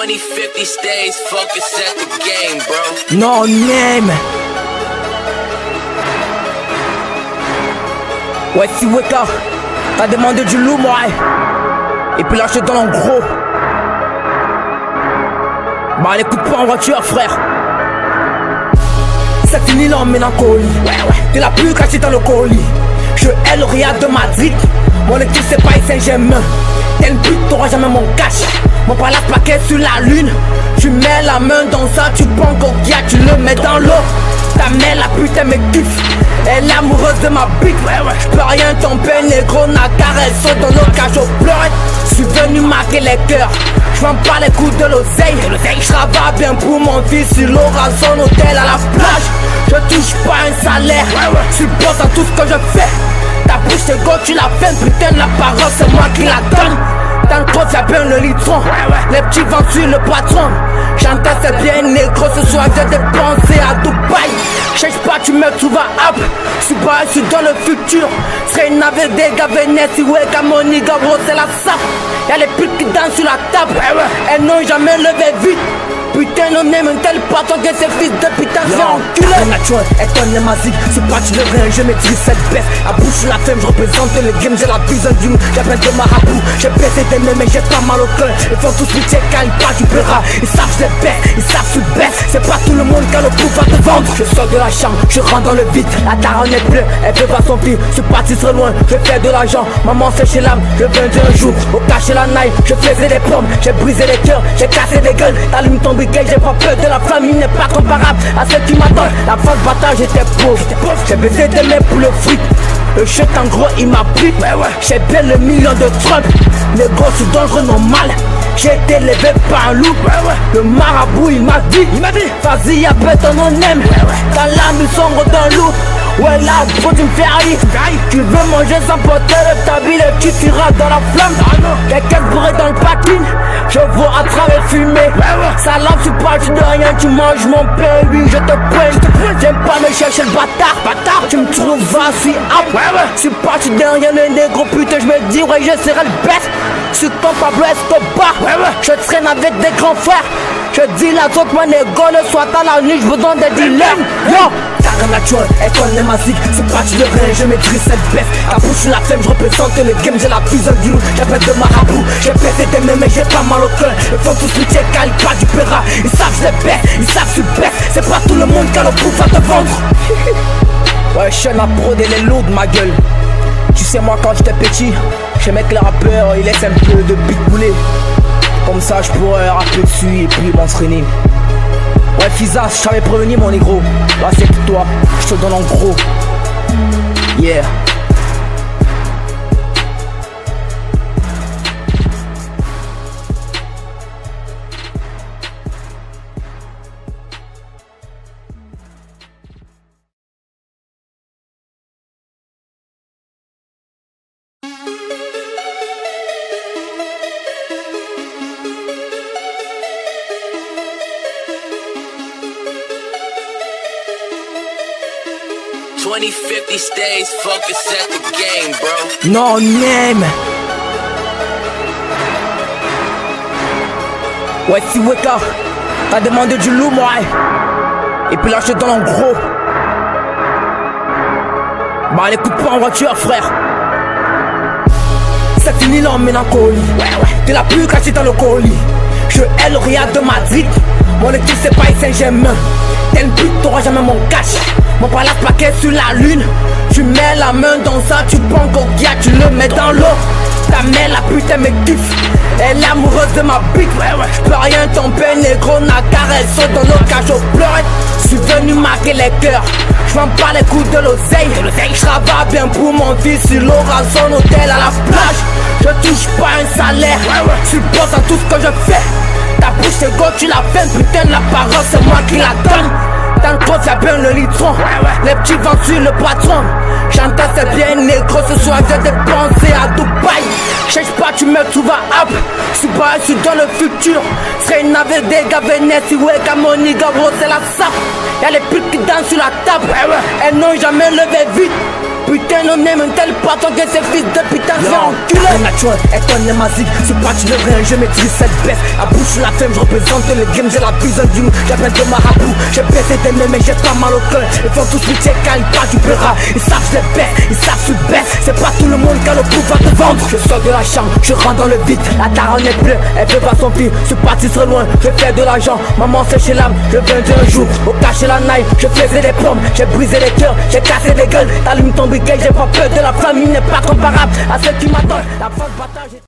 2050 stays focused at the game, bro. No name. Ouais, si Weka, t'as demandé du loup, moi. Et puis là, je te donne en gros. Bah, l'écoute pas en voiture, frère. C'est fini là en mélancolie. De la pluie cachée dans le colis. Je hais le Real de Madrid. Mon équipe c'est Paris Saint-Germain. T'es une pute, t'auras jamais mon cash. Mon palace plaqué sur la lune. Tu mets la main dans ça, tu prends coquilla, tu le mets dans l'eau. Ta mère la pute elle me kiffe. Elle est amoureuse de ma bite. J'peux rien tomber, négro, Nakar, elle saute dans l'eau car je pleure. J'suis venu marquer les cœurs. J'vends pas les coups de l'oseille. J'travaille bien pour mon fils sur l'aura, son hôtel à la plage. Je touche pas un salaire. J'suis boss dans tout ce que je fais. Ta bouche c'est go, tu la fais, putain la parole c'est moi qui la donne. Dans le coffre y'a bien le litron. Les petits vents sur le patron. J'entends c'est bien négro, ce soir j'ai dépensé à Dubaï. Cherche pas, tu me trouves à App. J'suis pas, j'suis dans le futur. Serait une navette des gars Venetie, ouais, Gamoni, Gabro, c'est la sape. Y'a les putes qui dansent sur la table. Elles n'ont jamais levé vite. Putain, on aime un tel patron que ces fils de putain, c'est enculé. Naturel, elle connaît ma zig, c'est parti de rien, je maîtrise cette baisse. À bouche la femme, je représente le game, j'ai la vision du monde, j'appelle de marabout. J'ai baissé des mêmes, mais j'ai pas mal au cœur. Ils font tous pitié quand ils parlent du péra. Ils savent je les baisse, ils savent je baisse. C'est pas tout le monde qui a le pouvoir de vendre. Je sors de la chambre, je rentre dans le vide. La taronne est bleue, elle veut pas son fils. Je suis parti très loin, je fais de l'argent. Maman c'est chez l'âme, je viens d'un jour. Au cacher la naille, je faisais des pommes. J'ai brisé les cœurs, j'ai cassé des gueules. T'allumes ton briquet, j'ai pas peur de la famille, n'est pas comparable à celle qui m'attend. La phase bataille, j'étais pauvre. J'ai baisé des mecs pour le fric. Le chèque en gros il m'a pris. J'ai bien le million de Trump. Les gros c'est dangereux normal. J'ai été élevé par un loup. Le marabout il m'a dit vas-y y'a peu ton nom aime. Dans l'âme ils sont gros d'un loup. Ouais là gros tu me fais haïr. Tu veux manger sans porter le tabil et tu tiras dans la flamme. Quelqu'un bourré dans le parking. Je vois à travers fumée. Ça lave tu parles de rien. Tu manges mon pain, oui je te prends. J'aime pas me chercher le bâtard. Tu me trouves assis. Je suis parti derrière le négro putain. Je me dis ouais je serai le best. Je suis comme Pablo Escobar. Je traîne avec des grands frères. Je dis la autres moi négo le soir dans la nuit. Je vous donne des dilemmes. Yo Tarn naturel, elle connaît ma zig. C'est parti de rien, je maîtrise cette baisse. La bouche sur la femme, je représente le game. J'ai la vision du loup, j'appelle de marabout. J'ai pété des mêmes mais j'ai pas mal au cœur. Ils font tous pitié car ils parlent du péra. Ils savent je les baisse, ils savent je baisse. C'est pas tout le monde qui a le pouvoir de vendre. Ouais, je suis la prod et les lourdes ma gueule. Tu sais moi quand j'étais petit, j'aimais que les rappeurs ils laissent un peu de beat bouler. Comme ça je pourrais rapper dessus et puis m'entraîner. Ouais Fisa, je t'avais prévenu mon négro. Là c'est pour toi, je te donne en gros. Yeah. $20.50 stays focused at the game, bro. No name. Ouais, si Weka, t'as demandé du loup, moi. Et puis là, je te donne en gros. Bah, l'écoute pas en voiture, frère. C'est fini là en mélancolie. De la pluie cachée dans le colis. Je hais le Real de Madrid. Mon équipe c'est Paris Saint-Germain. T'es une pute, t'auras jamais mon cash. Mon palace plaqué sur la lune. Tu mets la main dans ça, tu prends coquilla, tu le mets dans l'eau. Ta mère la pute elle me kiffe. Elle est amoureuse de ma bite. J'peux rien tomber, négro, Nakar, elle saute dans l'eau car je pleure. J'suis venu marquer les cœurs. J'vends pas les coups de l'oseille. J'travaille bien pour mon fils sur l'aura, son hôtel à la plage. Je touche pas un salaire. J'suis boss dans tout ce que je fais. Ta bouche c'est go, tu la fais, putain la parole c'est moi qui la donne. Dans le coffre y'a bien le litron. Les petits vents sur le patron. J'entends c'est bien négro, ce soir j'ai dépensé à Dubaï. Cherche pas, tu me trouves à App. J'suis pas, j'suis dans le futur. Serait une navette des gars Venetie, ouais, Gamoni, Gabro, c'est la sape. Y'a les putes qui dansent sur la table. Elles n'ont jamais levé vite. putain de nez, un tel patron que ces fils de putain c'est enculé. La naturel est un némazique, c'est pas tu ne rien, je maîtrise cette baisse. À bouche la femme, je représente le game, j'ai la vision du monde, j'appelle de marabout. J'ai baissé des nez mais j'ai pas mal au cœur. Ils font tous pitié quand ils parlent du pera. Ils savent je les baisse, ils savent je baisse. C'est pas tout le monde qui a le pouvoir de vendre. Je sors de la chambre, je rentre dans le vide. La daronne est bleue, elle veut voir son fils. Je suis parti très loin, je fais de l'argent. Maman fait chez l'âme, je viens d'un jour. Au cacher la naille, je faisais des pommes. J'ai brisé les cœurs, j'ai cassé des gueules. T'allumes ton briquet, j'ai pas peur de la famille, n'est pas comparable à celle qui m'attend. La force bataille.